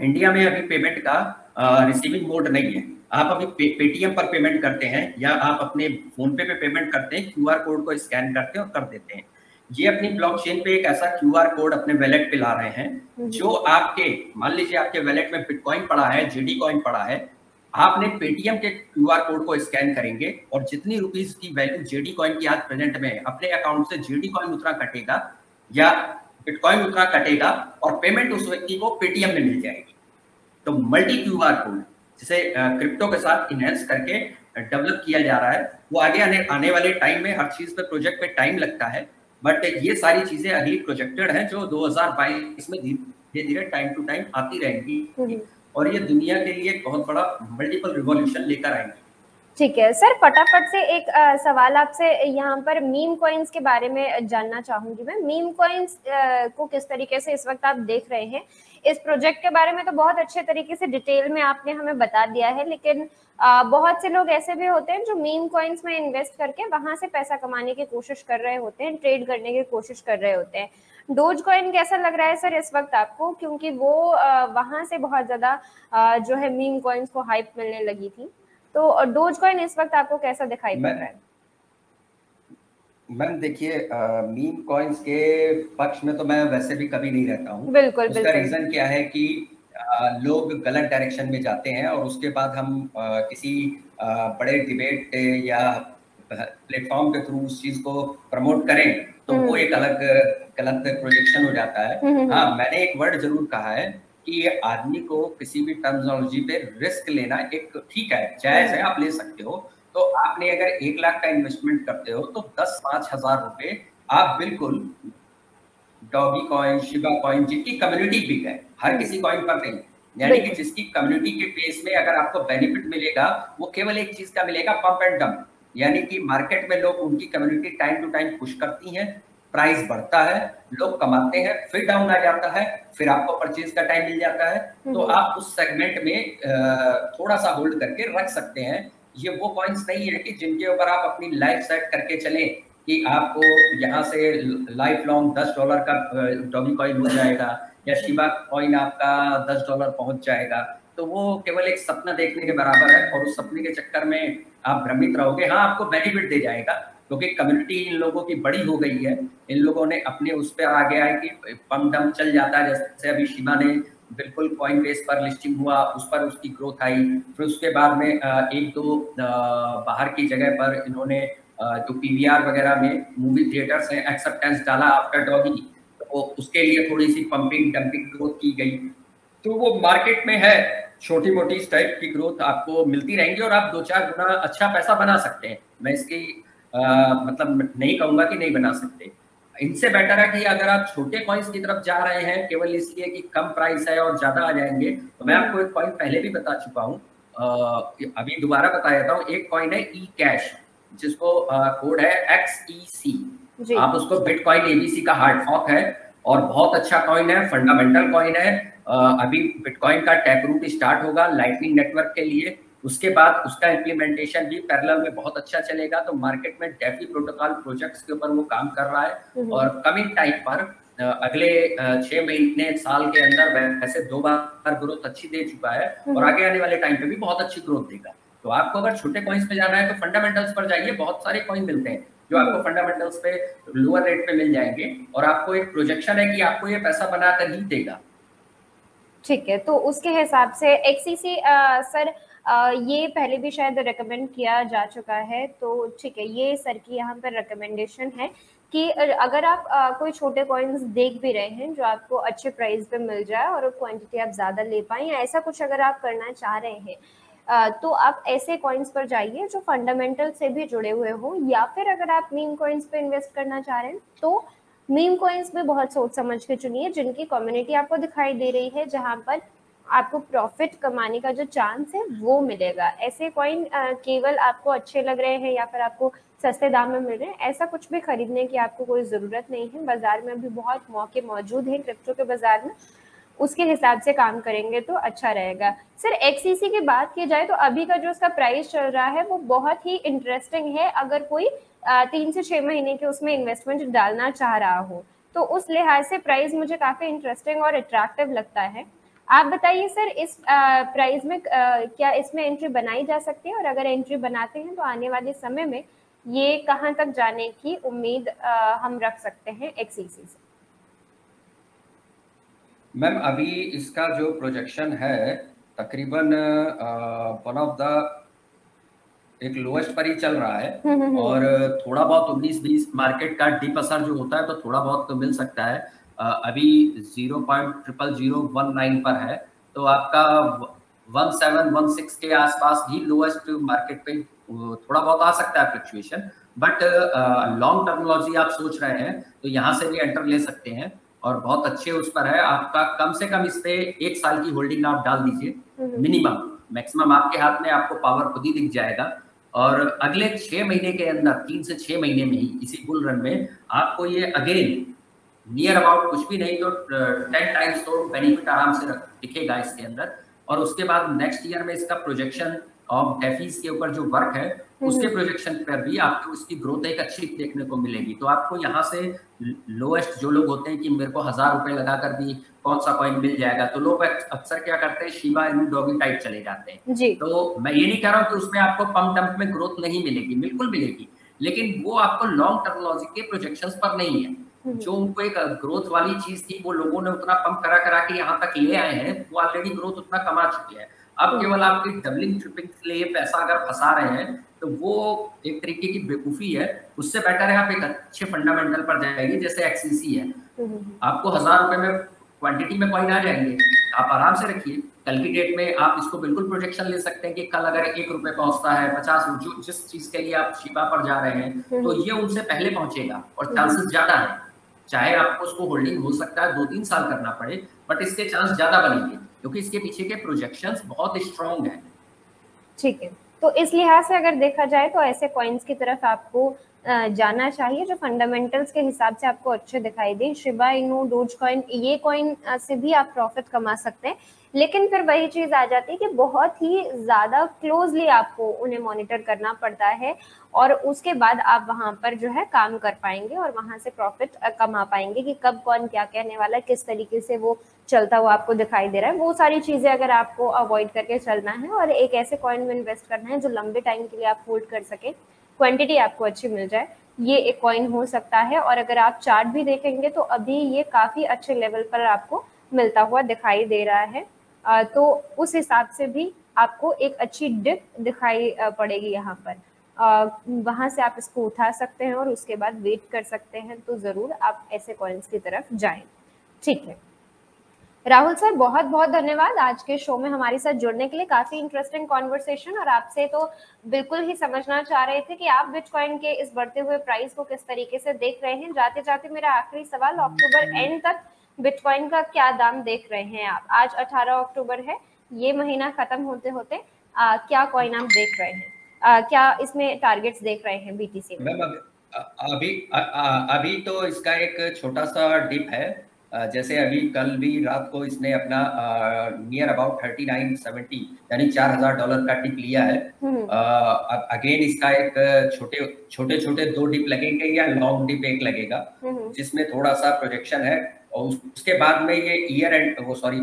[SPEAKER 2] इंडिया में अभी पेमेंट का रिसीविंग मोड नहीं है, आप अभी पेटीएम पर पेमेंट करते हैं या आप अपने फोन पे पेमेंट करते हैं, QR कोड को स्कैन करते हैं और कर देते हैं। ये अपनी ब्लॉकचेन पे एक ऐसा क्यूआर कोड अपने वैलेट पे ला रहे हैं जो आपके, मान लीजिए आपके वैलेट में बिटकॉइन पड़ा है, जेडी कॉइन पड़ा है, आपने पेटीएम के क्यूआर कोड को स्कैन करेंगे और जितनी रुपीस की वैल्यू जेडी कॉइन की आज प्रेजेंट में है, अपने अकाउंट से जेडी कॉइन उतना कटेगा या बिटकॉइन उतना कटेगा और पेमेंट उस व्यक्ति को पेटीएम में मिल जाएगी। तो मल्टी क्यूआर कोड जिसे क्रिप्टो के साथ इनहेंस करके डेवलप किया जा रहा है, वो आगे आने वाले टाइम में हर चीज पे, प्रोजेक्ट पे टाइम लगता है, बट ये सारी चीजें अगली प्रोजेक्टेड हैं जो 2022 में धीरे धीरे टाइम टू टाइम आती रहेंगी और ये दुनिया के लिए एक बहुत बड़ा मल्टीपल रिवॉल्यूशन लेकर आएंगी।
[SPEAKER 1] ठीक है सर, फटाफट से एक सवाल आपसे यहाँ पर मीम कॉइन्स के बारे में जानना चाहूंगी मैं। मीम कॉइन्स को किस तरीके से इस वक्त आप देख रहे हैं? इस प्रोजेक्ट के बारे में तो बहुत अच्छे तरीके से डिटेल में आपने हमें बता दिया है, लेकिन बहुत से लोग ऐसे भी होते हैं जो मीम कॉइन्स में इन्वेस्ट करके वहां से पैसा कमाने की कोशिश कर रहे होते हैं, ट्रेड करने की कोशिश कर रहे होते हैं। डोज कॉइन कैसा लग रहा है सर इस वक्त आपको, क्योंकि वो वहां से बहुत ज्यादा जो है मीम कॉइन्स को हाइप मिलने लगी थी, तो डोज कॉइन इस वक्त आपको कैसा दिखाई पड़ रहा है?
[SPEAKER 2] मैम देखिए, मीम कॉइन्स के पक्ष में तो मैं वैसे भी कभी नहीं रहता हूँ।
[SPEAKER 1] बिल्कुल,
[SPEAKER 2] उसका रीजन क्या है कि लोग गलत डायरेक्शन में जाते हैं और उसके बाद हम किसी बड़े डिबेट या प्लेटफॉर्म के थ्रू उस चीज को प्रमोट करें तो वो एक अलग गलत प्रोजेक्शन हो जाता है। हाँ, मैंने एक वर्ड जरूर कहा है कि ये आदमी को किसी भी टर्मिनोलॉजी पे रिस्क लेना एक ठीक है, जायज है, आप ले सकते हो। तो आपने अगर 1 लाख का इन्वेस्टमेंट करते हो तो 10-5 हजार रुपए आप बिल्कुल डॉगी कॉइन, शिबा कॉइन, जिनकी कम्युनिटी बिग है, हर किसी कॉइन पर नहीं, यानी कि जिसकी कम्युनिटी के बेस में अगर आपको बेनिफिट मिलेगा वो केवल एक चीज का मिलेगा, पंप एंड डंप, यानी कि मार्केट में लोग उनकी community time to time push करती हैं, प्राइस बढ़ता है, लोग कमाते हैं, फिर डाउन आ जाता है, फिर आपको परचेज का टाइम मिल जाता है, तो आप उस सेगमेंट में थोड़ा सा होल्ड करके रख सकते हैं। ये वो कॉइन्स नहीं है कि जिनके ऊपर आप अपनी लाइफ सेट करके चलें कि आपको यहाँ से लाइफ लॉन्ग $10 का डॉगी कॉइन हो जाएगा या शिबा कॉइन आपका $10 पहुंच जाएगा। तो वो केवल एक सपना देखने के बराबर है और उस सपने के चक्कर में आप भ्रमित रहोगे। हाँ, आपको बेनिफिट दे जाएगा क्योंकि कम्युनिटी इन लोगों की बड़ी हो गई है, इन लोगों ने अपने उस पर आ गया है कि पंप डंप चल जाता है। जैसे अभी शिबा ने बिल्कुल कॉइन बेस पर लिस्टिंग हुआ, उस पर उसकी ग्रोथ आई, फिर उसके बाद में एक दो बाहर की जगह पर इन्होंने जो पीवीआर वगैरह में मूवी थिएटर्स हैं एक्सेप्टेंस डाला आफ्टर डॉगी, तो उसके लिए थोड़ी सी पंपिंग डंपिंग ग्रोथ की गई। तो वो मार्केट में है, छोटी मोटी इस टाइप की ग्रोथ आपको मिलती रहेंगी और आप 2-4 गुना अच्छा पैसा बना सकते हैं। मैं इसकी मतलब नहीं कहूंगा कि नहीं बना सकते। इनसे बेटर है कि अगर आप छोटे कॉइन्स की तरफ जा रहे हैं केवल इसलिए कि कम प्राइस है और ज्यादा आ जाएंगे, तो मैं आपको एक कॉइन पहले भी बता चुका हूँ, अभी दोबारा बता देता हूँ। एक कॉइन है ई कैश, जिसको कोड है XEC। आप उसको बिटकॉइन ABC का हार्ड फॉर्क है और बहुत अच्छा कॉइन है, फंडामेंटल कॉइन है। अभी बिटकॉइन का टैप रूट स्टार्ट होगा लाइटनिंग नेटवर्क के लिए, उसके बाद उसका इम्प्लीमेंटेशन भी पैरेलल में बहुत अच्छा चलेगा। तो मार्केट में डेफी प्रोटोकॉल प्रोजेक्ट्स के ऊपर वो काम कर रहा है और कमिंग टाइम पर अगले 6 महीने साल के अंदर वैसे 2 बार ग्रोथ अच्छी दे चुका है और आगे आने वाले टाइम पे भी बहुत अच्छी ग्रोथ देगा। तो आपको अगर छोटे कॉइन्स पे जाना है तो फंडामेंटल्स पर जाइए, बहुत सारे कॉइन मिलते हैं जो आपको फंडामेंटल्स पे लोअर रेट पे मिल जाएंगे और आपको एक प्रोजेक्शन है कि आपको ये पैसा बनाकर ही देगा।
[SPEAKER 1] ठीक है, तो उसके हिसाब से XCC सर ये पहले भी शायद रिकमेंड किया जा चुका है, तो ठीक है, ये सर की यहाँ पर रिकमेंडेशन है कि अगर आप कोई छोटे कॉइन्स देख भी रहे हैं जो आपको अच्छे प्राइस पे मिल जाए और क्वांटिटी आप ज़्यादा ले पाएं या ऐसा कुछ अगर आप करना चाह रहे हैं, तो आप ऐसे कॉइन्स पर जाइए जो फंडामेंटल से भी जुड़े हुए हो, या फिर अगर आप मीम कॉइन्स पे इन्वेस्ट करना चाह रहे हैं तो मीम कॉइन्स में बहुत सोच समझ के चुनिए जिनकी कम्युनिटी आपको दिखाई दे रही है, जहां पर आपको प्रॉफिट कमाने का जो चांस है वो मिलेगा। ऐसे कॉइन केवल आपको अच्छे लग रहे हैं या फिर आपको सस्ते दाम में मिल रहे हैं, ऐसा कुछ भी खरीदने की आपको कोई ज़रूरत नहीं है। बाजार में अभी बहुत मौके मौजूद हैं क्रिप्टो के बाजार में, उसके हिसाब से काम करेंगे तो अच्छा रहेगा। सर XCC की बात की जाए तो अभी का जो उसका प्राइस चल रहा है वो बहुत ही इंटरेस्टिंग है, अगर कोई 3 से 6 महीने के उसमें इन्वेस्टमेंट डालना चाह रहा हो तो उस लिहाज से प्राइस मुझे काफ़ी इंटरेस्टिंग और अट्रैक्टिव लगता है। आप बताइए सर, इस प्राइस में क्या इसमें एंट्री बनाई जा सकती है, और अगर एंट्री बनाते हैं तो आने वाले समय में ये कहां तक जाने की उम्मीद हम रख सकते हैं XCC से?
[SPEAKER 2] मैम अभी इसका जो प्रोजेक्शन है तकरीबन वन ऑफ द एक लोएस्ट पर ही चल रहा है, और थोड़ा बहुत 19-20 मार्केट का डीप असर जो होता है तो थोड़ा बहुत तो मिल सकता है। अभी 0.00019 पर है, तो आपका 1716 के आसपास भी लोएस्ट मार्केट पे थोड़ा बहुत आ सकता है फ्लक्चुएशन। बट लॉन्ग टर्मोलॉजी आप सोच रहे हैं तो यहाँ से भी एंटर ले सकते हैं, और बहुत अच्छे उस पर है आपका। कम से कम इस पे 1 साल की होल्डिंग आप डाल दीजिए मिनिमम, मैक्सिमम आपके हाथ में आपको पावर खुद ही दिख जाएगा। और अगले 6 महीने के अंदर, 3 से 6 महीने में ही इसी बुल रन में आपको ये अगेन नियर अबाउट कुछ भी नहीं तो 10 टाइम्स तो बेनिफिट आराम से दिखेगा इसके अंदर। और उसके बाद नेक्स्ट ईयर में इसका प्रोजेक्शन ऑफ डेफीज के ऊपर जो वर्क है उसके प्रोजेक्शन पर भी आपको उसकी ग्रोथ एक अच्छी देखने को मिलेगी। तो आपको यहाँ से लोएस्ट जो लोग होते हैं कि मेरे को 1000 रुपए लगाकर भी कौन सा कॉइन मिल जाएगा, तो लोग अक्सर क्या करते हैं शिबा इनू डॉगी टाइप चले जाते हैं
[SPEAKER 1] जी।
[SPEAKER 2] तो मैं ये नहीं कह रहा हूँ कि उसमें आपको पंप डंप में ग्रोथ नहीं मिलेगी, बिल्कुल मिलेगी, लेकिन वो आपको लॉन्ग टर्मोलॉजी के प्रोजेक्शंस पर नहीं है। जो उनको एक ग्रोथ वाली चीज थी वो लोगों ने उतना पंप करा करा के यहाँ तक ले आए हैं, वो ऑलरेडी ग्रोथ उतना कमा चुके हैं। अब केवल आपकी डबलिंग ट्रिपिंग के लिए पैसा अगर फंसा रहे हैं तो वो एक तरीके की बेवकूफी है। उससे बेटर है आप एक अच्छे फंडामेंटल पर जाएंगे जैसे XCC है, आपको 1000 रुपए में क्वांटिटी में कॉइन आ जाएंगे, आप आराम से रखिए। कल की डेट में आप इसको बिल्कुल प्रोजेक्शन ले सकते हैं कि कल अगर 1 रुपए पहुंचता है 50, जिस चीज के लिए आप शिबा पर जा रहे हैं तो ये उनसे पहले पहुंचेगा और चांसेस ज्यादा है। चाहे आपको उसको होल्डिंग हो सकता है 2-3 साल करना पड़े, बट इसके चांस ज्यादा बनेंगे क्योंकि इसके पीछे के प्रोजेक्शंस बहुत स्ट्रॉन्ग हैं।
[SPEAKER 1] ठीक है, तो इस लिहाज से अगर देखा जाए तो ऐसे कॉइन्स की तरफ आपको जाना चाहिए जो फंडामेंटल्स के हिसाब से आपको अच्छे दिखाई दे। शिबा इनू, डोज कॉइन, ये कॉइन से भी आप प्रॉफिट कमा सकते हैं, लेकिन फिर वही चीज आ जाती है कि बहुत ही ज्यादा क्लोजली आपको उन्हें मॉनिटर करना पड़ता है और उसके बाद आप वहां पर जो है काम कर पाएंगे और वहां से प्रॉफिट कमा पाएंगे कि कब कौन क्या कहने वाला है, किस तरीके से वो चलता हुआ आपको दिखाई दे रहा है। वो सारी चीजें अगर आपको अवॉइड करके चलना है और एक ऐसे कॉइन में इन्वेस्ट करना है जो लंबे टाइम के लिए आप होल्ड कर सके, क्वांटिटी आपको अच्छी मिल जाए, ये एक कॉइन हो सकता है। और अगर आप चार्ट भी देखेंगे तो अभी ये काफी अच्छे लेवल पर आपको मिलता हुआ दिखाई दे रहा है, तो उस हिसाब से भी आपको एक अच्छी डिप दिखाई पड़ेगी यहाँ पर। वहां से आप इसको उठा सकते हैं और उसके बाद वेट कर सकते हैं, तो जरूर आप ऐसे कॉइन्स की तरफ जाएं। ठीक है राहुल सर, बहुत बहुत धन्यवाद आज के शो में हमारे साथ जुड़ने के लिए। काफी इंटरेस्टिंग कॉन्वर्सेशन, और आपसे तो बिल्कुल ही समझना चाह रहे थे कि आप बिटकॉइन के इस बढ़ते हुए प्राइस को किस तरीके से देख रहे हैं। जाते जाते मेरा आखिरी सवाल, अक्टूबर एंड तक बिटकॉइन का क्या दाम देख रहे हैं आप? आज 18 अक्टूबर है, ये महीना खत्म होते होते क्या कॉइन आप देख रहे हैं, क्या इसमें टारगेट्स देख रहे हैं BTC में?
[SPEAKER 2] अभी तो इसका एक छोटा सा डिप है, जैसे अभी कल भी रात को इसने अपना नियर अबाउट 3970 यानी $4000 का डिप लिया है। अब अगेन इसका एक छोटे छोटे 2 डिप लगेंगे या लॉन्ग डिप एक लगेगा जिसमें थोड़ा सा प्रोजेक्शन है, और उसके बाद में ये ईयर एंड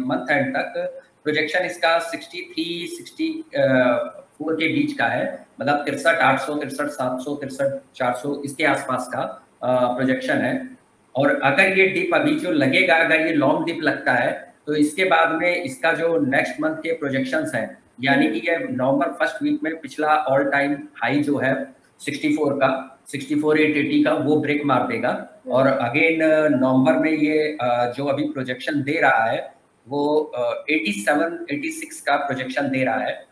[SPEAKER 2] मंथ एंड तक प्रोजेक्शन इसका 63-64 के बीच का है, मतलब 63,800, 63,700, 63,400 इसके आसपास का प्रोजेक्शन है। और अगर ये डिप अभी जो लगेगा, अगर ये लॉन्ग डिप लगता है तो इसके बाद में इसका जो नेक्स्ट मंथ के प्रोजेक्शंस हैं, यानी कि ये नवंबर फर्स्ट वीक में पिछला ऑल टाइम हाई जो है 64 का 64,880 का वो ब्रेक मार देगा। और अगेन नवंबर में ये जो अभी प्रोजेक्शन दे रहा है वो 87-86 का प्रोजेक्शन दे रहा है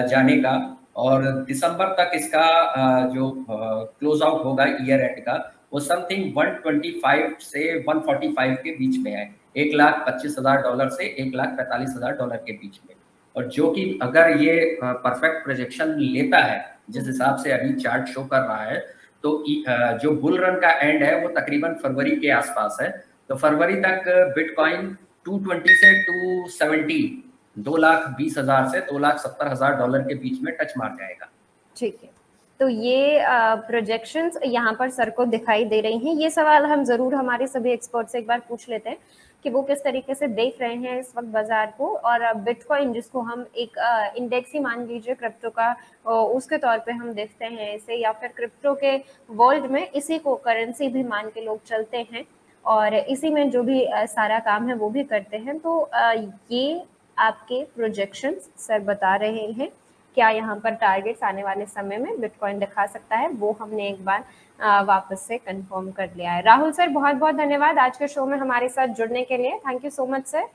[SPEAKER 2] जाने का, और दिसंबर तक इसका जो क्लोज आउट होगा ईयर एंड का वो समथिंग 125 से 145 के बीच में है, $1,25,000 से $1,45,000 के बीच में। और जो कि अगर ये परफेक्ट प्रोजेक्शन लेता है जिस हिसाब से अभी चार्ट शो कर रहा है, तो जो बुल रन का एंड है वो तकरीबन फरवरी के आसपास है। तो फरवरी तक बिटकॉइन 220 से 270, $2,20,000 से $2,70,000 के बीच में टच मार जाएगा।
[SPEAKER 1] ठीक है, तो ये प्रोजेक्शंस यहाँ पर सर को दिखाई दे रही हैं। ये सवाल हम जरूर हमारे सभी एक्सपर्ट से एक बार पूछ लेते हैं कि वो किस तरीके से देख रहे हैं इस वक्त बाजार को। और बिटकॉइन जिसको हम एक इंडेक्स ही मान लीजिए क्रिप्टो का, उसके तौर पे हम देखते हैं इसे, या फिर क्रिप्टो के वर्ल्ड में इसी को करेंसी भी मान के लोग चलते हैं और इसी में जो भी सारा काम है वो भी करते हैं। तो ये आपके प्रोजेक्शंस सर बता रहे हैं। क्या यहाँ पर टारगेट्स आने वाले समय में बिटकॉइन दिखा सकता है, वो हमने एक बार वापस से कंफर्म कर लिया है। राहुल सर बहुत बहुत धन्यवाद आज के शो में हमारे साथ जुड़ने के लिए। Thank you so much sir.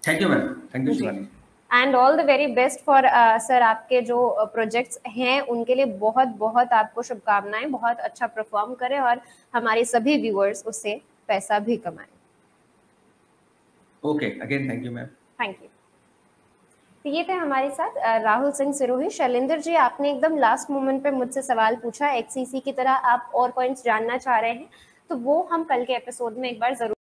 [SPEAKER 2] Thank you ma'am, thank you Shivani.
[SPEAKER 1] And all the very best for sir. आपके जो प्रोजेक्ट्स हैं उनके लिए बहुत बहुत आपको शुभकामनाएं। बहुत अच्छा परफॉर्म करें और हमारे सभी व्यूअर्स उससे पैसा भी कमाएं।
[SPEAKER 2] Okay, again thank you ma'am.
[SPEAKER 1] Thank you. तो ये थे हमारे साथ राहुल सिंह सिरोही। शैलेंद्र जी, आपने एकदम लास्ट मोमेंट पे मुझसे सवाल पूछा, एक्सईसी की तरह आप और पॉइंट्स जानना चाह रहे हैं, तो वो हम कल के एपिसोड में एक बार जरूर